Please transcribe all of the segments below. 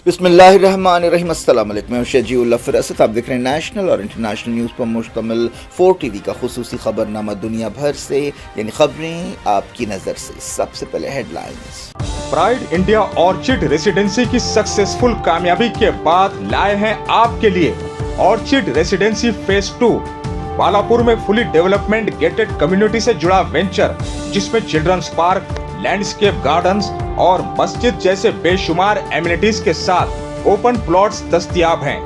بسم اللہ الرحمن الرحیم۔ السلام علیکم، میں شجیع اللہ فراست۔ آپ دیکھ رہے ہیں نیشنل اور انٹرنیشنل نیوز پر مشتمل 4 ٹی وی کا خصوصی خبر نامہ دنیا بھر سے، یعنی خبریں آپ کی نظر سے۔ سب سے پہلے headlines. Pride India orchid residency کی سکسیسفل کامیابی کے بعد لائے ہیں آپ کے لیے آرچڈ ریسیڈنسی فیز 2۔ بالاپور میں فلی ڈیولپمنٹ گیٹڈ کمیونٹی سے جڑا وینچر، جس میں چلڈرنز پارک، لینڈسکیپ گارڈنز اور مسجد جیسے بے شمار ایمینٹیز کے ساتھ اوپن پلاٹس دستیاب ہیں۔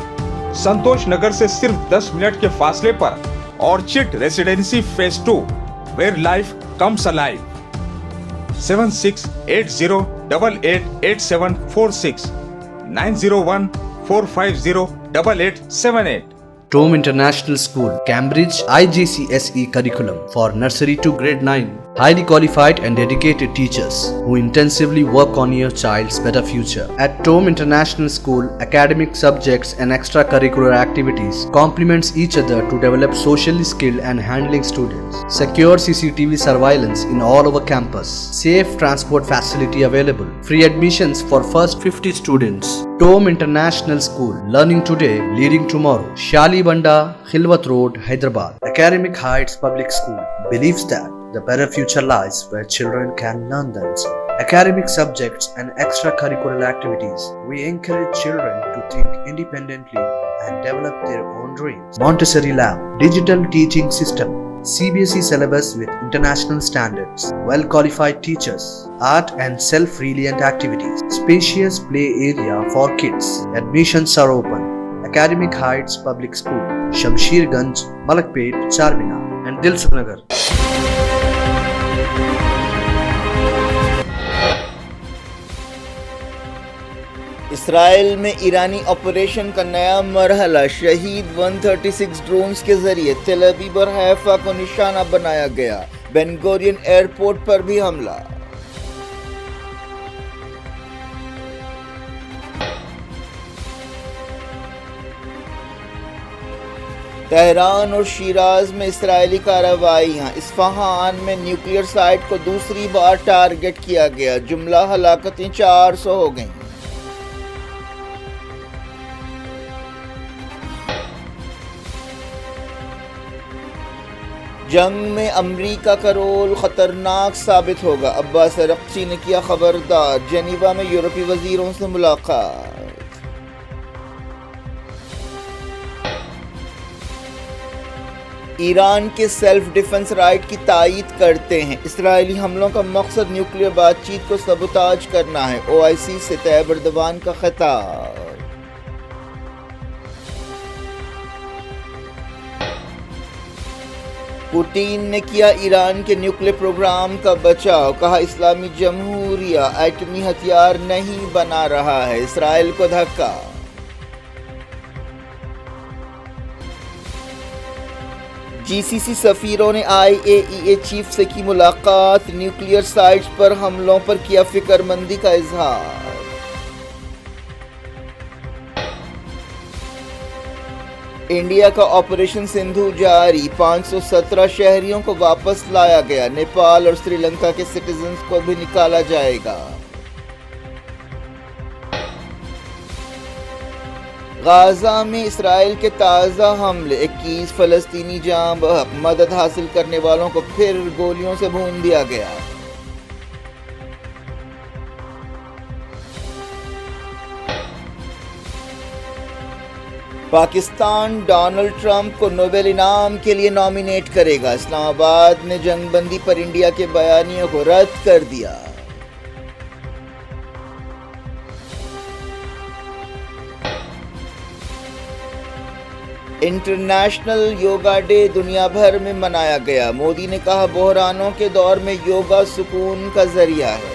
سنتوش نگر سے صرف 10 منٹ کے فاصلے پر Orchard Residency phase 2، where life comes alive. 7680888746 90145088878۔ Tome International School, Cambridge, IGCSE curriculum for nursery to grade 9. Highly qualified and dedicated teachers who intensively work on your child's better future. At Tome International School, academic subjects and extracurricular activities complements each other to develop socially skilled and handling students. Secure CCTV surveillance in all over campus. Safe transport facility available. Free admissions for first 50 students. Tome International School, learning today, leading tomorrow. Shali Banda, Khilwat Road, Hyderabad. Academic Heights Public School believes that the better future lies where children can learn themselves. Academic subjects and extracurricular activities. We encourage children to think independently and develop their own dreams. Montessori Lab, digital teaching system. CBSE syllabus with international standards. Well-qualified teachers. Art and self-reliant activities. Spacious play area for kids. Admissions are open. Academic Heights Public School, Shamsherganj, Malakpet, Charminar and Dilsukh Nagar. اسرائیل میں ایرانی operation کا نیا مرحلہ، شہید 136 drones کے ذریعے تل Aviv اور حیفا کو نشانہ بنایا گیا۔ بین گورین ایئرپورٹ پر بھی حملہ۔ تہران اور شیراز میں اسرائیلی کارروائیاں۔ اصفہان میں نیوکلیئر سائٹ کو دوسری بار ٹارگٹ کیا گیا، جملہ ہلاکتیں 400 ہو گئیں۔ جنگ میں امریکہ کا رول خطرناک ثابت ہوگا، عباس عراقچی نے کیا خبردار۔ جنیوا میں یورپی وزیروں سے ملاقات۔ ایران کے سیلف ڈیفنس رائٹ کی تائید کرتے ہیں۔ اسرائیلی حملوں کا مقصد نیوکلیئر بات چیت کو سبوتاژ کرنا ہے، OIC سے طیب اردوان کا خطاب۔ پوٹین نے کیا ایران کے نیوکلیئر پروگرام کا بچاؤ، کہا اسلامی جمہوریہ ایٹمی ہتھیار نہیں بنا رہا ہے، اسرائیل کو دھکا۔ GCC سفیروں نے IAEA چیف سے کی ملاقات، نیوکلیئر سائٹس پر حملوں پر کیا فکر مندی کا اظہار۔ انڈیا کا آپریشن سندھو جاری، 517 شہریوں کو واپس لایا گیا، نیپال اور سری لنکا کے سٹیزنز کو بھی نکالا جائے گا۔ غازہ میں اسرائیل کے تازہ حملے، 21 فلسطینی جاں بحق، مدد حاصل کرنے والوں کو پھر گولیوں سے بھون دیا گیا۔ پاکستان ڈونلڈ ٹرمپ کو نوبل انعام کے لیے نامینیٹ کرے گا، اسلام آباد نے جنگ بندی پر انڈیا کے بیانیے کو رد کر دیا۔ انٹرنیشنل یوگا ڈے دنیا بھر میں منایا گیا، مودی نے کہا بحرانوں کے دور میں یوگا سکون کا ذریعہ ہے۔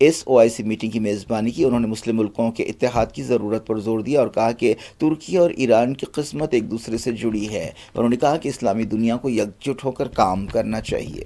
اس OIC میٹنگ کی میزبانی کی. انہوں نے مسلم ملکوں کے اتحاد کی ضرورت پر زور دیا اور کہا کہ ترکی اور ایران کی قسمت ایک دوسرے سے جڑی ہے. انہوں نے کہا کہ اسلامی دنیا کو یکجٹ ہو کر کام کرنا چاہیے.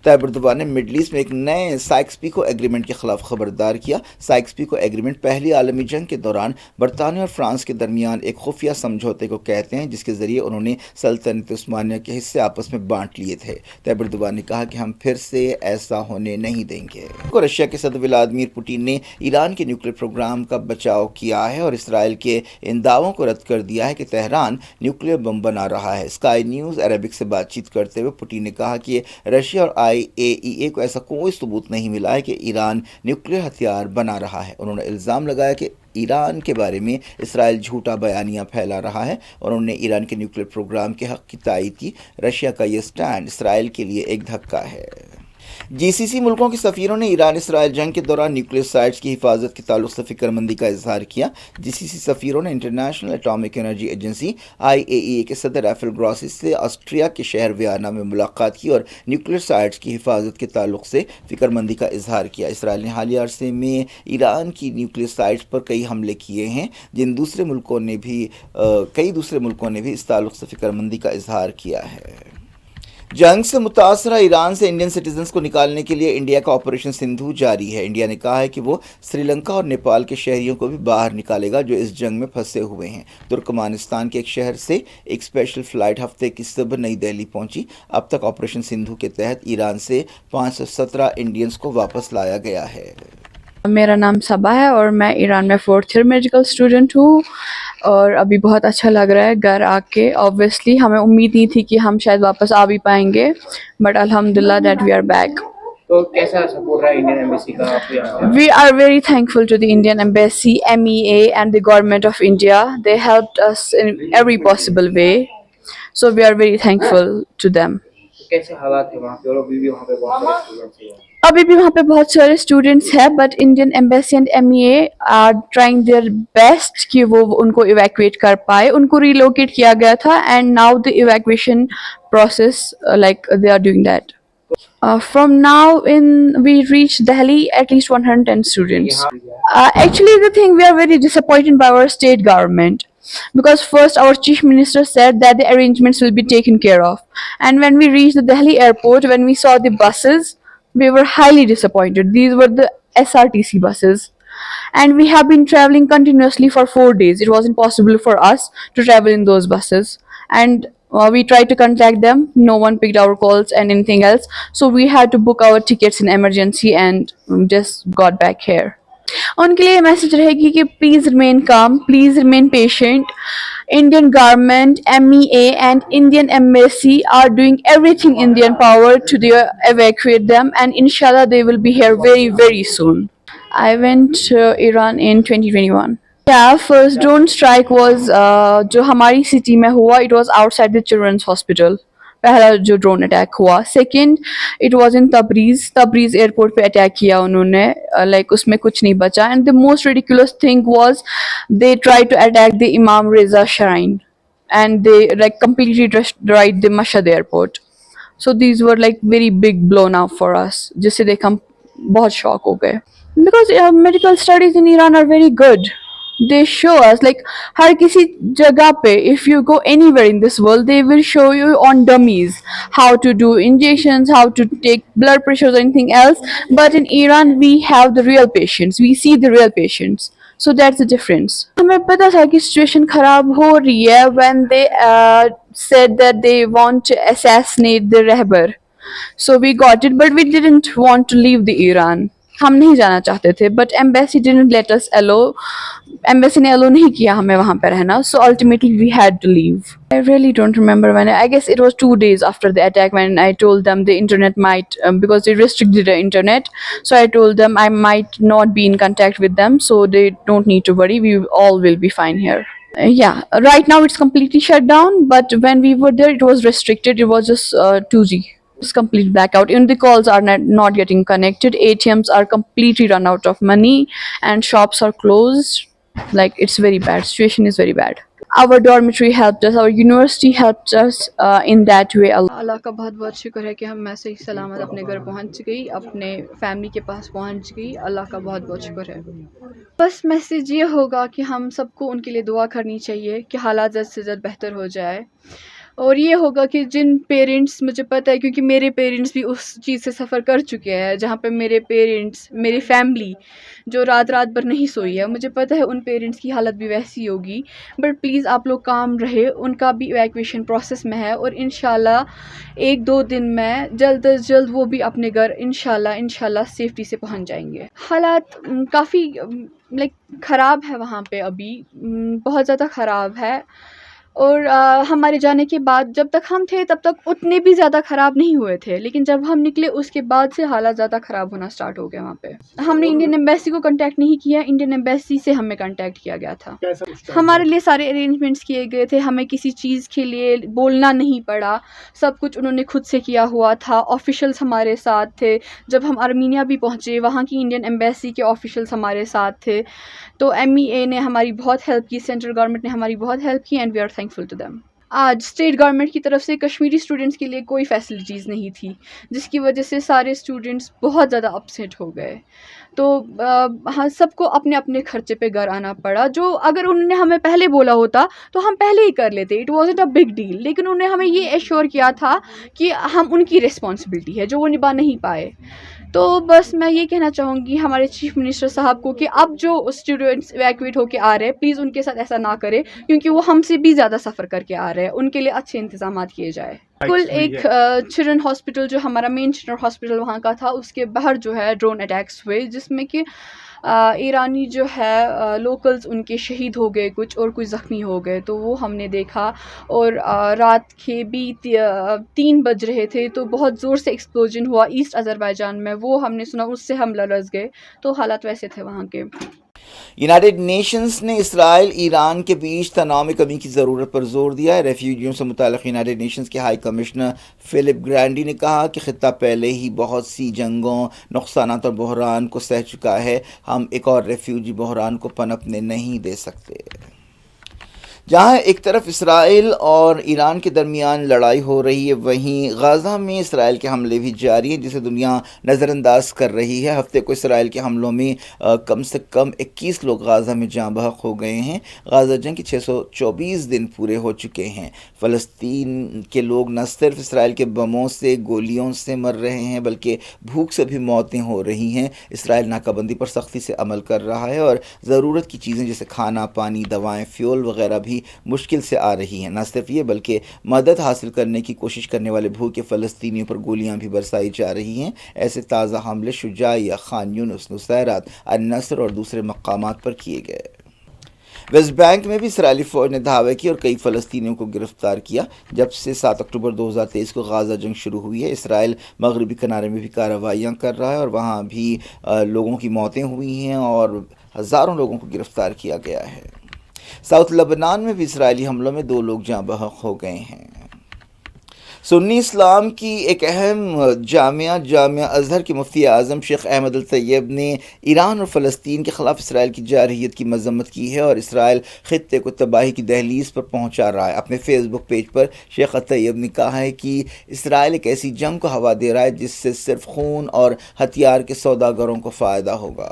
طیب اردوان نے مڈل ایسٹ میں ایک نئے سائکس پیکو ایگریمنٹ کے خلاف خبردار کیا. سائکس پیکو ایگریمنٹ پہلی عالمی جنگ کے دوران برطانیہ اور فرانس کے درمیان ایک خفیہ سمجھوتے کو کہتے ہیں جس کے ذریعے انہوں نے سلطنت عثمانیہ کے حصے آپس میں بانٹ لیے تھے. طیب اردوان نے کہا کہ ہم پھر سے ایسا ہونے نہیں دیں گے. رشیا کے صدر ولادیمیر پوٹین نے ایران کے نیوکلیر پروگرام کا بچاؤ کیا ہے اور اسرائیل کے ان دعووں کو رد کر دیا ہے کہ تہران نیوکلیر بم بنا رہا ہے. اسکائی نیوز عربک سے بات چیت کرتے ہوئے پوٹین نے کہا کہ رشیا اور IAEA کو ایسا کوئی ثبوت نہیں ملا ہے کہ ایران نیوکلیر ہتھیار بنا رہا ہے. انہوں نے الزام لگایا کہ ایران کے بارے میں اسرائیل جھوٹا بیانیہ پھیلا رہا ہے اور انہوں نے ایران کے نیوکلیر پروگرام کے حق کی تائید کی. رشیا کا یہ سٹینڈ اسرائیل کے لیے ایک دھکا ہے. GCC ملکوں کے سفیروں نے ایران اسرائیل جنگ کے دوران نیوکلیر سائٹس کی حفاظت کے تعلق سے فکر مندی کا اظہار کیا. GCC سفیروں نے international atomic energy agency IAEA کے صدر رافیل گراسی سے آسٹریا کے شہر ویانا میں ملاقات کی اور نیوکلیر سائٹس کی حفاظت کے تعلق سے فکر مندی کا اظہار کیا. اسرائیل نے حالیہ عرصے میں ایران کی نیوکلیر سائٹس پر کئی حملے کیے ہیں کئی دوسرے ملکوں نے بھی اس تعلق سے فکر مندی کا اظہار کیا ہے. جنگ سے متاثرہ ایران سے انڈین سٹیزنز کو نکالنے کے لیے انڈیا کا آپریشن سندھو جاری ہے. انڈیا نے کہا ہے کہ وہ سری لنکا اور نیپال کے شہریوں کو بھی باہر نکالے گا جو اس جنگ میں پھنسے ہوئے ہیں. ترکمانستان کے ایک شہر سے ایک اسپیشل فلائٹ ہفتے کی صبح نئی دہلی پہنچی. اب تک آپریشن سندھو کے تحت ایران سے 517 انڈینز کو واپس لایا گیا ہے. میرا نام صبا ہے اور میں ایران میں 4th ایئر میڈیکل اسٹوڈنٹ ہوں اور ابھی بہت اچھا لگ رہا ہے گھر آ کے. آبویسلی ہمیں امید نہیں تھی کہ ہم شاید واپس آ بھی پائیں گے بٹ الحمدللہ دیٹ وی آر بیک. تو کیسا سپورٹ رہا انڈین ایمبیسی کا آپ کے یہاں؟ We are very thankful to the Indian Embassy, MEA and the government of India. They helped us in every possible way. So we are very thankful to them. کیسے حالات ہیں وہاں پہ اور ابھی بھی وہاں پہ بہت سارے اسٹوڈنٹس ہیں؟ ابھی بھی وہاں پہ بہت سارے اسٹوڈنٹس ہیں but Indian embassy and MEA are trying their best کہ وہ ان کو ایویکویٹ کر پائے. ان کو ریلوکیٹ کیا گیا تھا and now the evacuation process like they are doing that. From now in we reach Delhi at least 110 students. Actually the thing we are very disappointed by our state government because first our chief minister said that the arrangements will be taken care of and when we reached the Delhi airport when we saw the buses we were highly disappointed. These were the SRTC buses and we have been traveling continuously for 4 days. It wasn't possible for us to travel in those buses and we tried to contact them. No one picked our calls and anything else. So we had to book our tickets in emergency and just got back here. ان کے لیے message رہے گی کہ please remain calm, please remain patient. Indian government, MEA and Indian embassy are doing everything in their power to evacuate them and inshallah they will be here very very soon. I went to Iran in 2021. Yeah, first drone strike was جو ہماری city میں ہوا, it was outside the children's hospital. پہلا جو drone attack ہوا. Second it was in Tabriz airport پہ attack کیا انہوں نے, لائک اس میں کچھ نہیں بچا. And the most ridiculous thing was they try to attack the Imam Reza shrine and they like completely destroyed the Mashhad airport. So these were like very big blown up for us, جس سے دیکھ ہم بہت shock ہو گئے. Because medical studies in Iran are very good. They show us like ہر کسی جگہ پہ if you go anywhere in this world they will show you on dummies how to do injections, how to take blood pressures or anything else, but in Iran we have the real patients, we see the real patients, so that's the difference. ہمیں پتا تھا کہ situation خراب ہو رہی ہے when they said that they want to assassinate the Rahbar, so we got it but we didn't want to leave the Iran. ہم نہیں جانا چاہتے تھے but embassy didn't let us allow. Embassy نے allow نہیں کیا ہمیں وہاں پہ رہنا, so ultimately we had to leave. I really don't remember when. I guess it was 2 days after the attack when I told them the internet might because they restricted the internet, so I told them I might not be in contact with them, so they don't need to worry, we all will be fine here. Yeah, right now it's completely shut down but when we were there it was restricted. It was just 2G. It's complete blackout. Even the calls are not getting connected. ATMs are completely run out of money and shops are closed. Like it's very bad. Situation is very bad. our dormitory helped us, our university helped us in that way. اللہ کا بہت بہت شکر ہے کہ ہم میں صحیح سلامت اپنے گھر پہنچ گئی, اپنے فیملی کے پاس پہنچ گئی. اللہ کا بہت بہت شکر ہے. بس میسیج یہ ہوگا کہ ہم سب کو ان کے لیے دعا کرنی چاہیے کہ حالات زیادہ سے زیادہ بہتر ہو جائے. اور یہ ہوگا کہ جن پیرنٹس, مجھے پتہ ہے کیونکہ میرے پیرنٹس بھی اس چیز سے سفر کر چکے ہیں جہاں پہ میرے پیرنٹس, میری فیملی جو رات بھر نہیں سوئی ہے, مجھے پتہ ہے ان پیرنٹس کی حالت بھی ویسی ہوگی. بٹ پلیز آپ لوگ کام رہے, ان کا بھی ایویکویشن پروسیس میں ہے اور انشاءاللہ 1-2 دن میں جلد از جلد وہ بھی اپنے گھر انشاءاللہ سیفٹی سے پہنچ جائیں گے. حالات کافی خراب ہے وہاں پہ, ابھی بہت زیادہ خراب ہے. اور ہمارے جانے کے بعد جب تک ہم تھے تب تک اتنے بھی زیادہ خراب نہیں ہوئے تھے, لیکن جب ہم نکلے اس کے بعد سے حالات زیادہ خراب ہونا سٹارٹ ہو گئے وہاں پہ. ہم نے انڈین ایمبیسی کو کنٹیکٹ نہیں کیا, انڈین ایمبیسی سے ہمیں کنٹیکٹ کیا گیا تھا. ہمارے لیے سارے ارینجمنٹس کیے گئے تھے, ہمیں کسی چیز کے لیے بولنا نہیں پڑا, سب کچھ انہوں نے خود سے کیا ہوا تھا. آفیشلس ہمارے ساتھ تھے. جب ہم ارمینیا بھی پہنچے وہاں کی انڈین ایمبیسی کے آفیشلس ہمارے ساتھ تھے. تو MEA نے ہماری بہت ہیلپ کی, سینٹرل گورنمنٹ نے ہماری بہت ہیلپ کی, and we are thankful to them. آج اسٹیٹ گورنمنٹ کی طرف سے کشمیری اسٹوڈنٹس کے لیے کوئی فیسلٹیز نہیں تھی, جس کی وجہ سے سارے اسٹوڈنٹس بہت زیادہ اپسیٹ ہو گئے. تو ہاں, سب کو اپنے اپنے خرچے پہ گھر آنا پڑا. جو اگر انہوں نے ہمیں پہلے بولا ہوتا تو ہم پہلے ہی کر لیتے, it wasn't a big deal. لیکن انہوں نے ہمیں یہ ایشور کیا تھا کہ ہم ان کی رسپانسبلٹی ہے جو وہ نبھا نہیں پائے. تو بس میں یہ کہنا چاہوں گی ہمارے چیف منسٹر صاحب کو کہ اب جو اسٹوڈنٹس ایویکویٹ ہو کے آ رہے ہیں, پلیز ان کے ساتھ ایسا نہ کرے, کیونکہ وہ ہم سے بھی زیادہ سفر کر کے آ رہے ہیں. ان کے لیے اچھے انتظامات کیے جائے. کل ایک چلڈرن ہاسپٹل جو ہمارا مین چلڈرن ہاسپٹل وہاں کا تھا, اس کے باہر جو ہے ڈرون اٹیکس ہوئے, جس میں کہ ایرانی جو ہے لوکلز ان کے شہید ہو گئے کچھ, اور کچھ زخمی ہو گئے. تو وہ ہم نے دیکھا. اور رات کے بھی 3 بج رہے تھے تو بہت زور سے ایکسپلوژن ہوا ایسٹ آذربائیجان میں, وہ ہم نے سنا, اس سے ہم لرز گئے. تو حالات ویسے تھے وہاں کے. یونائٹڈ نیشنز نے اسرائیل ایران کے بیچ تناؤ میں کمی کی ضرورت پر زور دیا ہے. ریفیوجیوں سے متعلق یونائٹڈ نیشنز کے ہائی کمشنر فلپ گرانڈی نے کہا کہ خطہ پہلے ہی بہت سی جنگوں, نقصانات اور بحران کو سہ چکا ہے. ہم ایک اور ریفیوجی بحران کو پنپنے نہیں دے سکتے. جہاں ایک طرف اسرائیل اور ایران کے درمیان لڑائی ہو رہی ہے, وہیں غزہ میں اسرائیل کے حملے بھی جاری ہیں جسے دنیا نظر انداز کر رہی ہے. ہفتے کو اسرائیل کے حملوں میں کم سے کم 21 لوگ غزہ میں جاں بحق ہو گئے ہیں. غزہ جنگ کے 624 دن پورے ہو چکے ہیں. فلسطین کے لوگ نہ صرف اسرائیل کے بموں سے, گولیوں سے مر رہے ہیں, بلکہ بھوک سے بھی موتیں ہو رہی ہیں. اسرائیل ناکہ بندی پر سختی سے عمل کر رہا ہے اور ضرورت کی چیزیں جیسے کھانا, پانی, دوائیں, فیول وغیرہ بھی مشکل سے آ رہی ہیں. نہ صرف یہ بلکہ مدد حاصل کرنے کی کوشش کرنے والے بھوکے فلسطینیوں پر گولیاں بھی برسائی جا رہی ہیں. ایسے تازہ حملے شجاعیہ, خان یونس, نصیرات, النصر اور دوسرے مقامات پر کیے گئے. ویسٹ بینک میں بھی اسرائیلی فوج نے دھاوے کی اور کئی فلسطینیوں کو گرفتار کیا. جب سے 7 اکتوبر 2023 کو غزہ جنگ شروع ہوئی ہے, اسرائیل مغربی کنارے میں بھی کارروائیاں کر رہا ہے اور وہاں بھی لوگوں کی موتیں ہوئی ہیں اور ہزاروں لوگوں کو گرفتار کیا گیا ہے. ساؤتھ لبنان میں بھی اسرائیلی حملوں میں 2 لوگ جاں بحق ہو گئے ہیں. سنی اسلام کی ایک اہم جامعہ ازہر کے مفتی اعظم شیخ احمد الطیب نے ایران اور فلسطین کے خلاف اسرائیل کی جارحیت کی مذمت کی ہے اور اسرائیل خطے کو تباہی کی دہلیز پر پہنچا رہا ہے. اپنے فیس بک پیج پر شیخ الطیب نے کہا ہے کہ اسرائیل ایک ایسی جنگ کو ہوا دے رہا ہے جس سے صرف خون اور ہتھیار کے سوداگروں کو فائدہ ہوگا.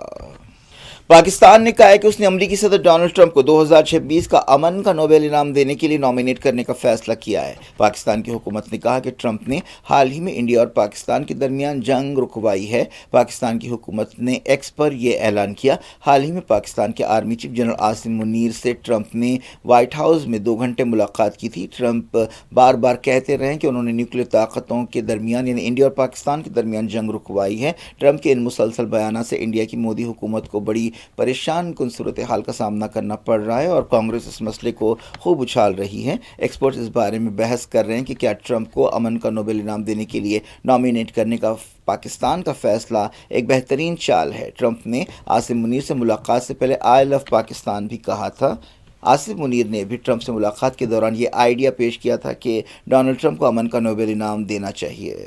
پاکستان نے کہا ہے کہ اس نے امریکی صدر ڈونلڈ ٹرمپ کو 2026 کا امن کا نوبل انعام دینے کے لیے نامینیٹ کرنے کا فیصلہ کیا ہے. پاکستان کی حکومت نے کہا کہ ٹرمپ نے حال ہی میں انڈیا اور پاکستان کے درمیان جنگ رکوائی ہے. پاکستان کی حکومت نے ایکس پر یہ اعلان کیا. حال ہی میں پاکستان کے army chief general Asim Munir سے ٹرمپ نے وائٹ ہاؤس میں 2 گھنٹے ملاقات کی تھی. ٹرمپ بار بار کہتے رہے کہ انہوں نے نیوکلیر طاقتوں کے درمیان یعنی انڈیا اور پاکستان کے درمیان جنگ رکوائی ہے. ٹرمپ کے ان مسلسل بیانات سے انڈیا کی مودی حکومت کو بڑی پریشان کن صورتحال کا سامنا کرنا پڑ رہا ہے اور کانگریس اس مسئلے کو خوب اچھال رہی ہے. ایکسپرٹس اس بارے میں بحث کر رہے ہیں کہ کیا ٹرمپ کو امن کا نوبل انعام دینے کے لیے نامینیٹ کرنے کا پاکستان کا فیصلہ ایک بہترین چال ہے. ٹرمپ نے عاصم منیر سے ملاقات سے پہلے آئی لو پاکستان بھی کہا تھا. عاصم منیر نے بھی ٹرمپ سے ملاقات کے دوران یہ آئیڈیا پیش کیا تھا کہ ڈونلڈ ٹرمپ کو امن کا نوبل انعام دینا چاہیے.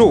2,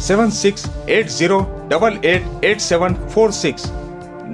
7680888746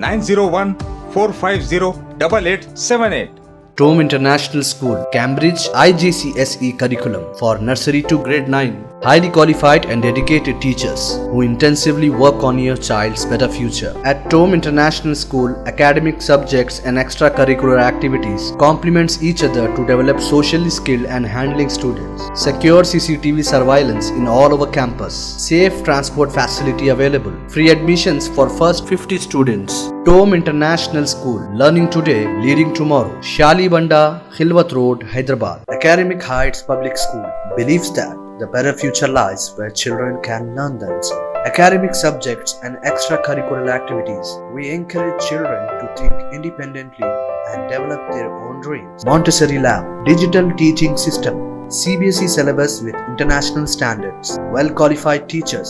90145088878। Tome International School, Cambridge IGCSE curriculum for nursery to grade 9. Highly qualified and dedicated teachers who intensively work on your child's better future. At Tome International School, academic subjects and extracurricular activities complements each other to develop socially skilled and handling students. Secure CCTV surveillance in all over campus. Safe transport facility available. Free admissions for first 50 students. Tome International School, learning today, leading tomorrow. Shali Banda, Khilwat Road, Hyderabad. Academic Heights Public School believes that the better future lies where children can learn themselves. Academic subjects and extracurricular activities. We encourage children to think independently and develop their own dreams. Montessori Lab, digital teaching system, CBSE syllabus with international standards, well-qualified teachers,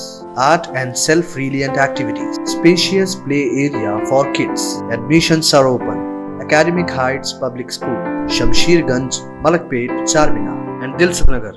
art and self-reliant activities, spacious play area for kids. Admissions are open. Academic Heights Public School, Shamsherganj, Malakpet, Charminar and Dilsukhnagar.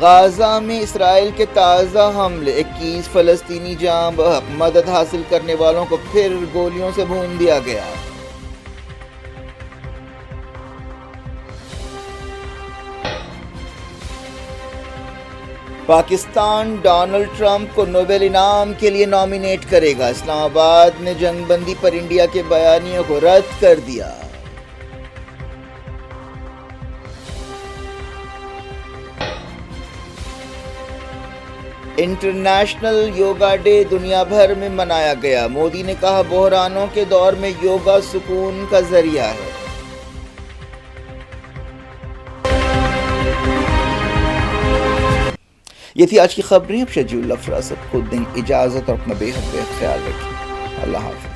غازہ میں اسرائیل کے تازہ حملے، 21 فلسطینی جاں بحق، مدد حاصل کرنے والوں کو پھر گولیوں سے بھون دیا گیا۔ پاکستان ڈونلڈ ٹرمپ کو نوبل انعام کے لیے نامینیٹ کرے گا، اسلام آباد نے جنگ بندی پر انڈیا کے بیانیوں کو رد کر دیا۔ انٹرنیشنل یوگا ڈے دنیا بھر میں منایا گیا، مودی نے کہا بحرانوں کے دور میں یوگا سکون کا ذریعہ ہے۔ یہ تھی آج کی خبریں، اب شجیع اللہ فراست کو دیں اجازت اور اپنا بے حد خیال رکھیں۔ اللہ حافظ۔